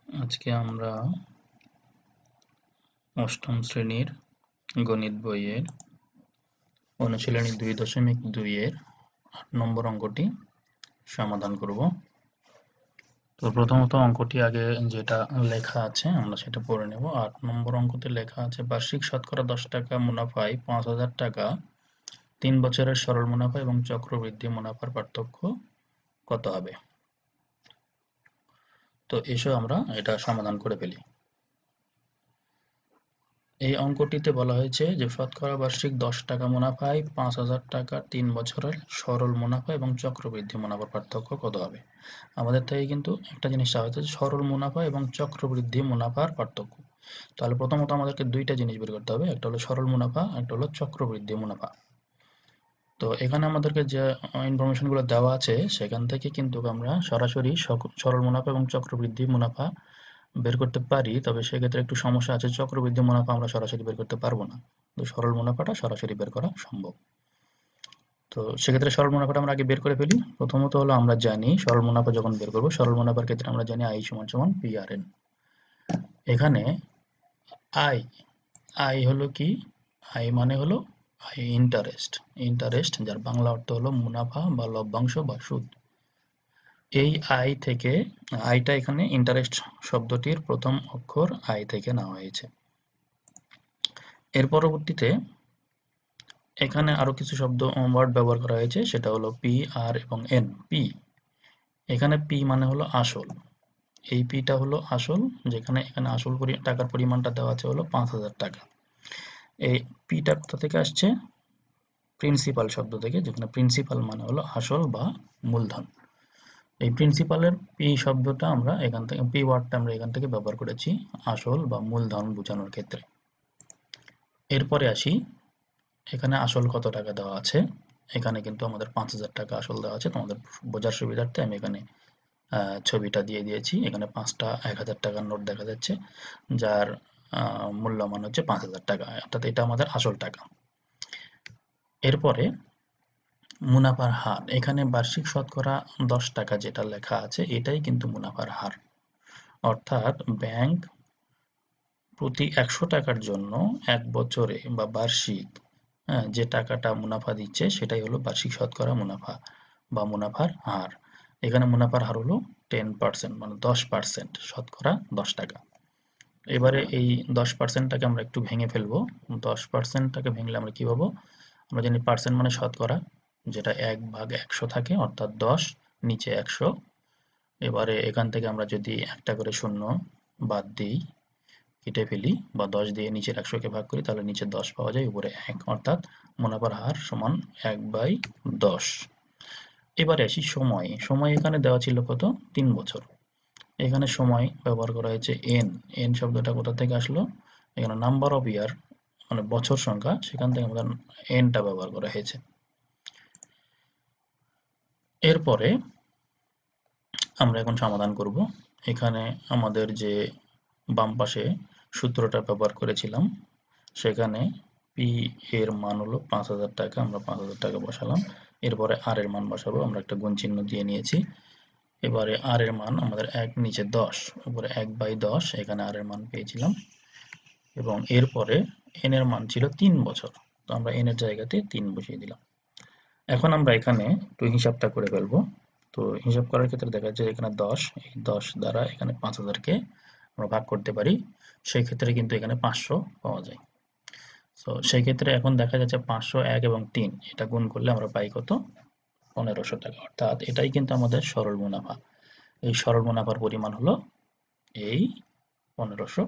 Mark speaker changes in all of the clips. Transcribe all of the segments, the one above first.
Speaker 1: আজকে আমরা অষ্টম শ্রেণীর গণিত বইয়ের অনুশীলনী 2.2 এর 8 নম্বর অঙ্কটি সমাধান করব। তো প্রথমত অঙ্কটি আগে যেটা লেখা আছে আমরা সেটা পড়ে নেব। 8 নম্বর অঙ্কতে লেখা আছে বার্ষিক শতকরা 10 টাকা মুনাফায় 5,000 টাকা 3 বছরের সরল মুনাফা এবং চক্রবৃদ্ধি মুনাফার পার্থক্য কত হবে? তো এসো আমরা এটা সমাধান করে ফেলি। এই অঙ্কটিতে বলা হয়েছে যে শতকরা বার্ষিক 10 টাকা মুনাফায় 5,000 টাকার 3 বছরের সরল মুনাফা এবং চক্রবৃদ্ধি মুনাফার পার্থক্য কত হবে? আমাদের থেকে কিন্তু একটা জিনিস চাওয়া হয়েছে, সরল মুনাফা এবং চক্রবৃদ্ধি মুনাফার পার্থক্য। তাহলে প্রথমত আমাদেরকে দুইটা জিনিস বের করতে হবে, একটা হলো সরল মুনাফা, একটা হলো চক্রবৃদ্ধি মুনাফা। তো এখানে আমাদেরকে যে ইনফরমেশন গুলো দেওয়া আছে সেখান থেকে কিন্তু আমরা সরাসরি সরল মুনাফা এবং চক্রবৃদ্ধি মুনাফা বের করতে পারি, তবে সেক্ষেত্রে একটু সমস্যা আছে, চক্রবৃদ্ধি মুনাফা আমরা সরাসরি বের করতে পারবো না, তো সরল মুনাফাটা সরাসরি বের করা সম্ভব। তো সেক্ষেত্রে সরল মুনাফাটা আমরা আগে বের করে ফেলি। প্রথমত হলো আমরা জানি সরল মুনাফা যখন বের করবো, সরল মুনাফার ক্ষেত্রে আমরা জানি আই সমান সমান PRN। এখানে আই আই হলো কি? আই মানে হলো ইন্টারেস্ট। ইন্টারেস্ট যার বাংলা অর্থ হলো মুনাফা বা লভ্যাংশ বা সুদ। এই আই থেকে, আইটা এখানে ইন্টারেস্ট শব্দটির প্রথম অক্ষর আই থেকে নেওয়া হয়েছে। এর পরবর্তীতে এখানে আরো কিছু শব্দ ওয়ার্ড ব্যবহার করা হয়েছে, সেটা হলো পি, আর এবং এন। পি, এখানে পি মানে হলো আসল, এই পিটা হলো আসল, যেখানে এখানে আসল টাকার পরিমাণটা দেওয়া আছে হলো 5,000 টাকা। এই পিটা কোথা থেকে আসছে? প্রিন্সিপাল শব্দ থেকে, যেখানে প্রিন্সিপাল মানে হলো আসল বা মূলধন। এই প্রিন্সিপালের পি শব্দটা আমরা এখান থেকে, পি ওয়ার্ডটা আমরা এখান থেকে ব্যবহার করেছি আসল বা মূলধন বোঝানোর ক্ষেত্রে। এরপরে আসি, এখানে আসল কত টাকা দেওয়া আছে? এখানে কিন্তু আমাদের 5,000 টাকা আসল দেওয়া আছে। তোমাদের বোঝার সুবিধার্থে আমি এখানে ছবিটা দিয়ে দিয়েছি। এখানে 5টা 1,000 টাকার নোট দেখা যাচ্ছে, যার মূল্যমান হচ্ছে 5,000 টাকা, অর্থাৎ এটা আমাদের আসল টাকা। এরপরে মুনাফার হার, এখানে বার্ষিক শতকরা 10 টাকা যেটা লেখা আছে এটাই কিন্তু মুনাফার হার, অর্থাৎ ব্যাংক প্রতি 100 টাকার জন্য 1 বছরে বা বার্ষিক যে টাকাটা মুনাফা দিচ্ছে সেটাই হলো বার্ষিক শতকরা মুনাফা বা মুনাফার হার। এখানে মুনাফার হার হলো 10%, মানে 10%, শতকরা 10 টাকা। এবারে এই 10%টাকে আমরা একটু ভেঙে ফেলবো। 10%টাকে ভেঙলে আমরা কি পাবো? আমরা জানি পার্সেন্ট মানে শতকরা, যেটা 1/100 থাকে, অর্থাৎ 10 নিচে 100। এবারে এখান থেকে আমরা যদি একটা করে শূন্য বাদ দিই, কেটে ফেলি, বা 10 দিয়ে নিচের 100কে ভাগ করি, তাহলে নিচে 10 পাওয়া যায়, উপরে 1, অর্থাৎ মুনাফার হার সমান 1/10। এবারে আসি সময়। সময় এখানে দেওয়া ছিল কত? 3 বছর। এখানে সময় ব্যবহার করা হয়েছে এন। এন শব্দটা কোথা থেকে আসলো? এখানে নাম্বার অফ ইয়ার মানে বছর সংখ্যা, সেখান থেকে আমাদের এনটা ব্যবহার করা হয়েছে। এরপরে আমরা এখন সমাধান করব। এখানে আমাদের যে বাম পাশে সূত্রটা ব্যবহার করেছিলাম, সেখানে পি এর মান হলো 5,000 টাকা, আমরা 5,000 টাকা বসালাম। এরপরে আর এর মান বসাবো, আমরা একটা গুণ চিহ্ন দিয়ে নিয়েছি। এবারে আর এর মান আমাদের 1 নিচে 10, উপরে 1/10, এখানে আর এর মান পেয়েছিলাম। এবং এরপরে এন এর মান ছিল 3 বছর, তো আমরা এন এর জায়গাতে 3 বসিয়ে দিলাম। এখন আমরা এখানে একটু হিসাবটা করে ফেলবো। তো হিসাব করার ক্ষেত্রে দেখা যাচ্ছে এখানে 10, এই 10 দ্বারা এখানে 5,000কে আমরা ভাগ করতে পারি, সেই ক্ষেত্রে কিন্তু এখানে 500 পাওয়া যায়। তো সেই ক্ষেত্রে এখন দেখা যাচ্ছে 500, 1 এবং 3 এটা গুণ করলে আমরা পাই কত? 1,500 টাকা, অর্থাৎ এটাই কিন্তু আমাদের সরল মুনাফা। এই সরল মুনাফার পরিমাণ হলো এই 1,500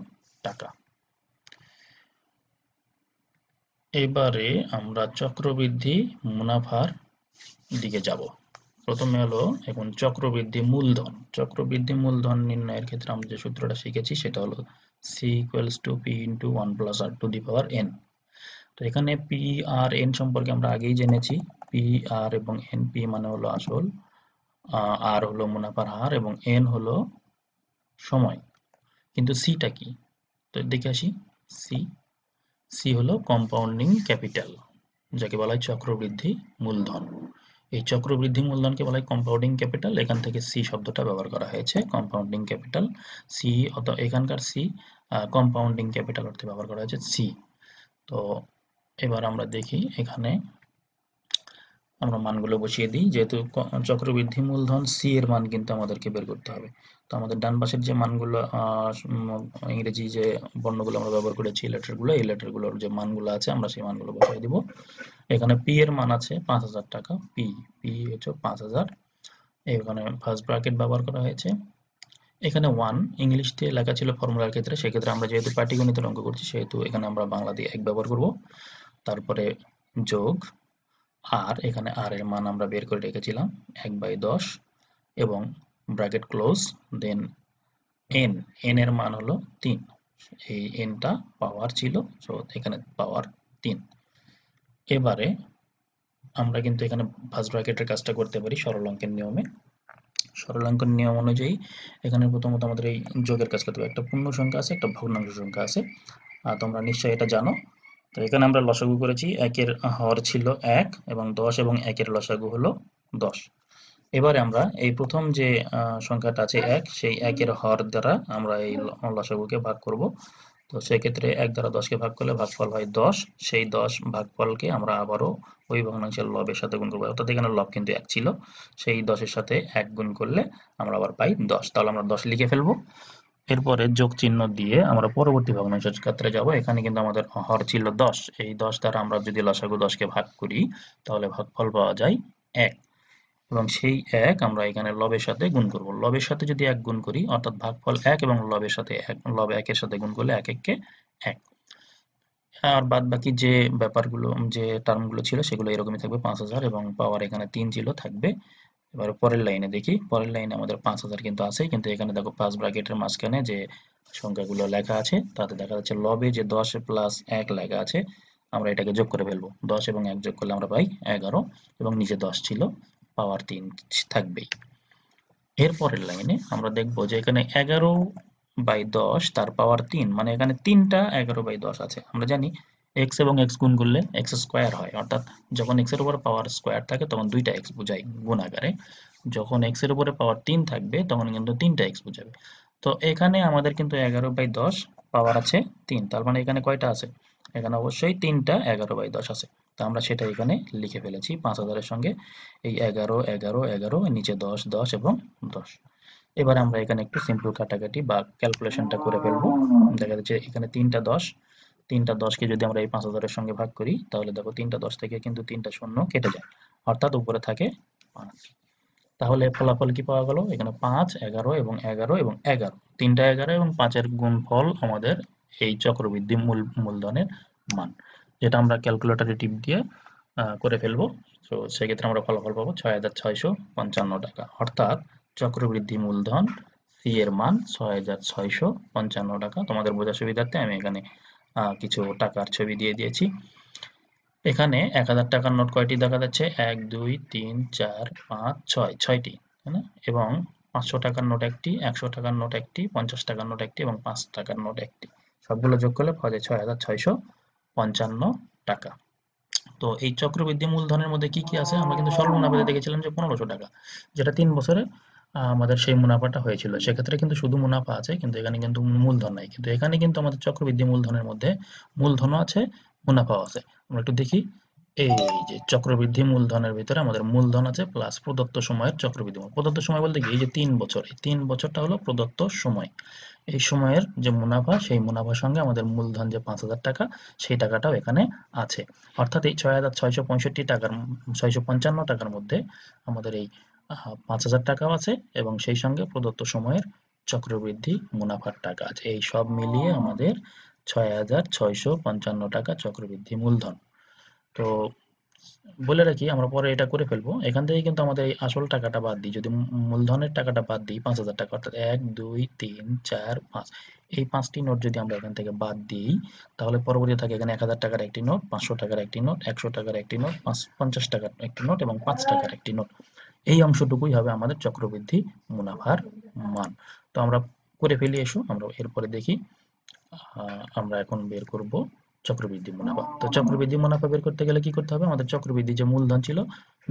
Speaker 1: টাকা। এবারে আমরা চক্রবৃদ্ধি মুনাফার দিকে যাব। প্রথমে হলো এখন চক্রবৃদ্ধি মূলধন। চক্রবৃদ্ধি মূলধন নির্ণয়ের ক্ষেত্রে আমরা যে সূত্রটা শিখেছি সেটা হলো C = P × 1 + R to the power n। তো এখানে পি আর এন সম্পর্কে আমরা আগেই জেনেছি। পি আর এবং এন, পি মানে হলো আসল, আর হলো মুনাফার হার এবং এন হলো সময়। কিন্তু সিটা কি? তো দেখে আসি। সি সি হলো কম্পাউন্ডিং ক্যাপিটাল, যাকে বলা হয় চক্রবৃদ্ধি মূলধন। এই চক্রবৃদ্ধি মূলধনকে বলা হয় কম্পাউন্ডিং ক্যাপিটাল। এখান থেকে সি শব্দটা ব্যবহার করা হয়েছে, কম্পাউন্ডিং ক্যাপিটাল। সি অথবা এখানকার সি কম্পাউন্ডিং ক্যাপিটাল অর্থে ব্যবহার করা হয়েছে সি। তো এবার আমরা দেখি এখানে আমরা মানগুলো বসিয়ে দিই। যেহেতু চক্রবৃদ্ধি মূলধন সি এর মান কিন্তু আমাদেরকে বের করতে হবে। তো আমাদের ডান পাশের যে মানগুলো ইংরেজি যে বর্ণগুলো আমরা ব্যবহার করেছি লেটারগুলো, এই লেটারগুলোর যে মানগুলো আছে আমরা সেই মানগুলো বসিয়ে দিব। এখানে পি এর মান আছে 5,000 টাকা। পি পি হচ্ছে 5,000। এখানে ফার্স্ট ব্র্যাকেট ব্যবহার করা হয়েছে। এখানে 1 ইংলিশ দিয়ে লেখা ছিল ফর্মুলার ক্ষেত্রে, সেক্ষেত্রে আমরা যেহেতু পাটিগণিতের অঙ্ক করছি সেহেতু এখানে আমরা বাংলা দিয়ে 1 ব্যবহার করব। তারপরে যোগ আর, এখানে আর এর মান আমরা বের করে রেখেছিলাম 1/10 এবং bracket close, than n, N এর মান হলো 3। এই এনটা পাওয়ার ছিল, সো এখানে পাওয়ার 3। এবারে আমরা কিন্তু এখানে ফার্স্ট ব্র্যাকেটের কাজটা করতে পারি সরল অঙ্কের নিয়মে। সরল অঙ্কের নিয়ম অনুযায়ী এখানে প্রথমত আমাদের এই যোগের কাজ করতে হবে। একটা পূর্ণ সংখ্যা আছে, একটা ভগ্নাংশ সংখ্যা আছে, তোমরা নিশ্চয়ই এটা জানো। তো এখানে আমরা লসাগু করেছি, 1 এর হর ছিল 1 এবং 10 এবং 1 এর লসাগু হলো 10। এবারে আমরা এই প্রথম যে সংখ্যাটা আছে 1, সেই 1 এর হর দ্বারা আমরা এই লসাগুকে ভাগ করব। তো সেক্ষেত্রে 1 দ্বারা 10 কে ভাগ করলে ভাগফল হয় 10। সেই 10 ভাগফলকে আমরা আবারও ওই ভগ্নাংশের লবের সাথে গুণ করব, অর্থাৎ এখানে লব কিন্তু 1 ছিল, সেই 10 এর সাথে 1 গুণ করলে আমরা আবার পাই 10। তাহলে আমরা 10 লিখে ফেলবো। এরপরে যোগ চিহ্ন দিয়ে আমরা পরবর্তী ভগ্নাংশের ক্ষেত্রে যাব। এখানে কিন্তু আমাদের হর ছিল 10, এই 10 দ্বারা আমরা যদি লসাগু 10 কে ভাগ করি তাহলে ভাগফল পাওয়া যায় 1 এবং সেই 1 আমরা এখানে লবের সাথে গুণ করব। লবের সাথে যদি 1 গুণ করি অর্থাৎ ভাগফল 1 এবং লবের সাথে 1, লব 1 এর সাথে গুণ করলে 1 1 কে 1। আর বাদবাকি যে ব্যাপারগুলো যে টার্মগুলো ছিল সেগুলো এরকমই থাকবে 5000 এবং পাওয়ার এখানে 3 ছিল থাকবে। এবার পরের লাইনে দেখি, পরের লাইনে আমাদের 5000 কিন্তু আছেই, কিন্তু এখানে দেখো ফার্স্ট ব্র্যাকেটের মাঝখানে যে সংখ্যাগুলো লেখা আছে তাতে দেখা যাচ্ছে লবে যে 10 প্লাস 1 লেখা আছে, আমরা এটাকে যোগ করে ফেলবো। 10 এবং 1 যোগ করলে আমরা পাই 11 এবং নিচে 10 ছিল, পাওয়ার 3 থাকবেই। এর পরের লাইনে আমরা দেখবো যে এখানে 11/10 তার পাওয়ার 3, মানে এখানে 3টা 11/10 আছে। আমরা জানি x এবং x গুণ করলে x স্কয়ার হয়, অর্থাৎ যখন x এর উপর পাওয়ার স্কয়ার থাকে তখন 2টা x বোঝায় গুণ আকারে, যখন x এর উপরে পাওয়ার 3 থাকবে তখন কিন্তু 3টা x বোঝাবে। তো এখানে আমাদের কিন্তু 11/10 পাওয়ার আছে 3, তার মানে এখানে কয়টা আছে? এখানে অবশ্যই 3টা 11/10 আছে। তো আমরা সেটা এখানে লিখে ফেলেছি 5000 এর সঙ্গে এই 11 11 11 নিচে 10 10 এবং 10। এবার আমরা এখানে একটু সিম্পল কাটাকাটি বা ক্যালকুলেশনটা করে ফেলবো। দেখা যাচ্ছে এখানে 3টা 10, 3টা 10 কে যদি আমরা এই 5000 এর সঙ্গে ভাগ করি তাহলে দেখো 3টা 10 থেকে কিন্তু 3টা শূন্য কেটে যায়, অর্থাৎ উপরে থাকে 5। তাহলে ফলাফল কি পাওয়া গেল? এখানে 5 11 এবং 11 এবং 11, 3টা 11 এবং 5 এর গুণফল আমাদের এই চক্রবৃদ্ধি মূলধনের মান, যেটা আমরা ক্যালকুলেটরে টিপ দিয়ে করে ফেলবো। তো সেক্ষেত্রে আমরা ফলাফল পাবো 6,655 টাকা, অর্থাৎ চক্রবৃদ্ধি মূলধন সি এর মান 6,655 টাকা। তোমাদের বোঝার সুবিধার্থে আমি এখানে কিছু টাকার ছবি দিয়ে দিয়েছি। এখানে 1000 টাকার নোট কয়টি দেখা যাচ্ছে? 1 2 3 4 5 6, 6টি, তাই না? এবং 500 টাকার নোট একটি, 100 টাকার নোট একটি, 50 টাকার নোট একটি এবং 5 টাকার নোট একটি। সবগুলো যোগ করলে পাওয়া যায় 6,655 টাকা। তো এই চক্রবৃদ্ধি মূলধনের মধ্যে কি কি আছে? আমরা কিন্তু সরল মুনাফাতে দেখেছিলাম যে 1500 টাকা, যেটা 3 বছরে আমাদের সেই মুনাফাটা হয়েছিল। সেক্ষেত্রে কিন্তু শুধু মুনাফা আছে, কিন্তু এখানে কিন্তু মূলধন নাই। কিন্তু এখানে কিন্তু আমাদের চক্রবৃদ্ধি মূলধনের মধ্যে মূলধনও আছে, মুনাফাও আছে। আমরা একটু দেখি, এই যে চক্রবৃদ্ধি মূলধনের ভিতরে আমাদের মূলধন আছে প্লাস প্রদত্ত সময়ের চক্রবৃদ্ধি মূলধন। প্রদত্ত সময় বলতে কি, এই যে 3 বছর, এই 3 বছরটা হলো প্রদত্ত সময়। এই সময়ের যে মুনাফা, সেই মুনাফার সঙ্গে আমাদের মূলধন যে 5000 টাকা, সেই টাকাটাও এখানে আছে। অর্থাৎ এই 6,665 টাকার 655 টাকার মধ্যে আমাদের এই 5000 টাকাও আছে এবং সেই সঙ্গে প্রদত্ত সময়ের চক্রবৃদ্ধি মুনাফার টাকা আছে। এই সব মিলিয়ে আমাদের 6,655 টাকা চক্রবৃদ্ধি মূলধন। তো বলে রাখি, আমরা পরে এটা করে ফেলবো। এখান থেকে কিন্তু আমাদের এই আসল টাকাটা বাদ দিই, যদি মূলধনের টাকাটা বাদ দিই 5000 টাকা, অর্থাৎ 1 2 3 4 5, এই 5টি নোট যদি আমরা এখান থেকে বাদ দিই তাহলে পরবর্তী থাকে এখানে 1000 টাকার একটি নোট, 500 টাকার একটি নোট, 100 টাকার একটি নোট, 50 টাকার একটি নোট এবং 5 টাকার একটি নোট। এই অংশটুকুই হবে আমাদের চক্রবৃদ্ধি মুনাফার মান। তো আমরা করে ফেলি, এসো আমরা এরপরে দেখি। আমরা এখন বের করব চক্রবৃদ্ধি মুনাফা। তো চক্রবৃদ্ধি মুনাফা বের করতে গেলে কি করতে হবে? আমাদের চক্রবৃদ্ধি যে মূলধন ছিল,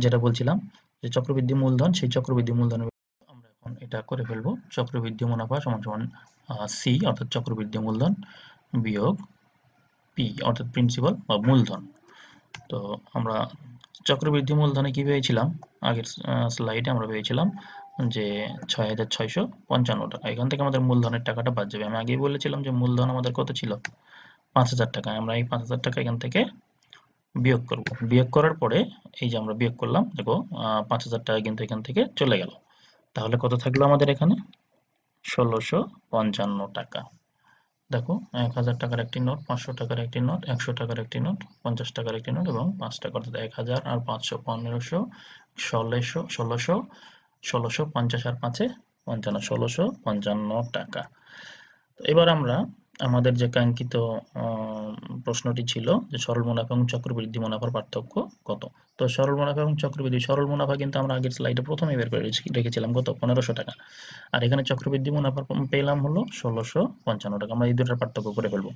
Speaker 1: যেটা বলছিলাম যে চক্রবৃদ্ধি মূলধন, সেই চক্রবৃদ্ধি মূলধনের আমরা এখন এটা করে ফেলবো। চক্রবৃদ্ধি মুনাফা সমান সমান সি অর্থাৎ চক্রবৃদ্ধি মূলধন বিয়োগ পি অর্থাৎ প্রিন্সিপাল বা মূলধন। তো আমরা চক্রবৃদ্ধি মূলধনে কি পেয়েছিলাম? আগের স্লাইডে আমরা পেয়েছিলাম যে ৬,৬৫৫ টাকা। এখান থেকে আমাদের মূলধনের টাকাটা বাদ যাবে। আমি আগেই বলেছিলাম যে মূলধন আমাদের কত ছিল? ৫,০০০ টাকা। আমরা এই ৫,০০০ টাকা এখান থেকে বিয়োগ করব। বিয়োগ করার পরে এই যে আমরা বিয়োগ করলাম, দেখো ৫,০০০ টাকা কিন্তু এখান থেকে চলে গেল। তাহলে কত থাকলো আমাদের এখানে? ১৬৫৫ টাকা। দেখো ১,০০০ টাকার একটি নোট, ৫০০ টাকার একটি নোট, ১০০ টাকার একটি নোট, ৫০ টাকার একটি নোট এবং ৫ টাকা অর্থাৎ ১,০০০ আর ৫০০ ১৫০০ ১৬০০ ১৬০০ ১৬৫০ আর ৫ এ ৫৫ ১৬৫৫ টাকা। তো এবার আমরা আমাদের যে কাঙ্ক্ষিত প্রশ্নটি ছিল যে সরল মুনাফা এবং চক্রবৃদ্ধি মুনাফার পার্থক্য কত? তো সরল মুনাফা এবং সরল মুনাফা কিন্তু আমরা আগের স্লাইডে প্রথমেই বের করে রেখেছিলাম কত? ১৫০০ টাকা। আর এখানে চক্রবৃদ্ধি মুনাফা পেলাম হলো ১৬৫৫ টাকা। আমরা এই দুটার পার্থক্য করে ফেলবো।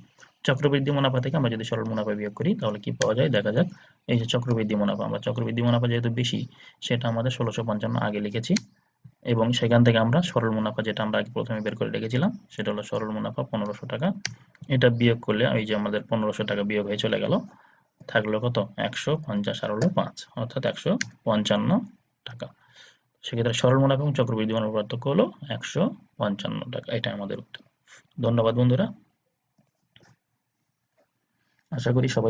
Speaker 1: চক্রবৃদ্ধি মুনাফা থেকে আমরা যদি সরল মুনাফা বিয়োগ করি তাহলে কি পাওয়া যায় দেখা যাক। এই যে চক্রবৃদ্ধি মুনাফা, আমরা চক্রবৃদ্ধি মুনাফা যেহেতু বেশি সেটা আমাদের ১৬৫৫ আগে লিখেছি এবং সেখান থেকে আমরা সরল মুনাফা যেটা আমরা আগে প্রথমে বের করে রেখেছিলাম সেটা হলো সরল মুনাফা ১৫০০ টাকা। এটা বিয়োগ করলে এই যে আমাদের ১৫০০ টাকা বিয়োগ হয়ে চলে গেল, থাকলো কত? ১৫০ আর হলো ৫ অর্থাৎ ১৫৫ টাকা। সেক্ষেত্রে সরল মুনাফা এবং চক্রবৃদ্ধি মুনাফার পার্থক্য হলো ১৫৫ টাকা। এটা আমাদের উত্তর। ধন্যবাদ বন্ধুরা। আশা করি সবাই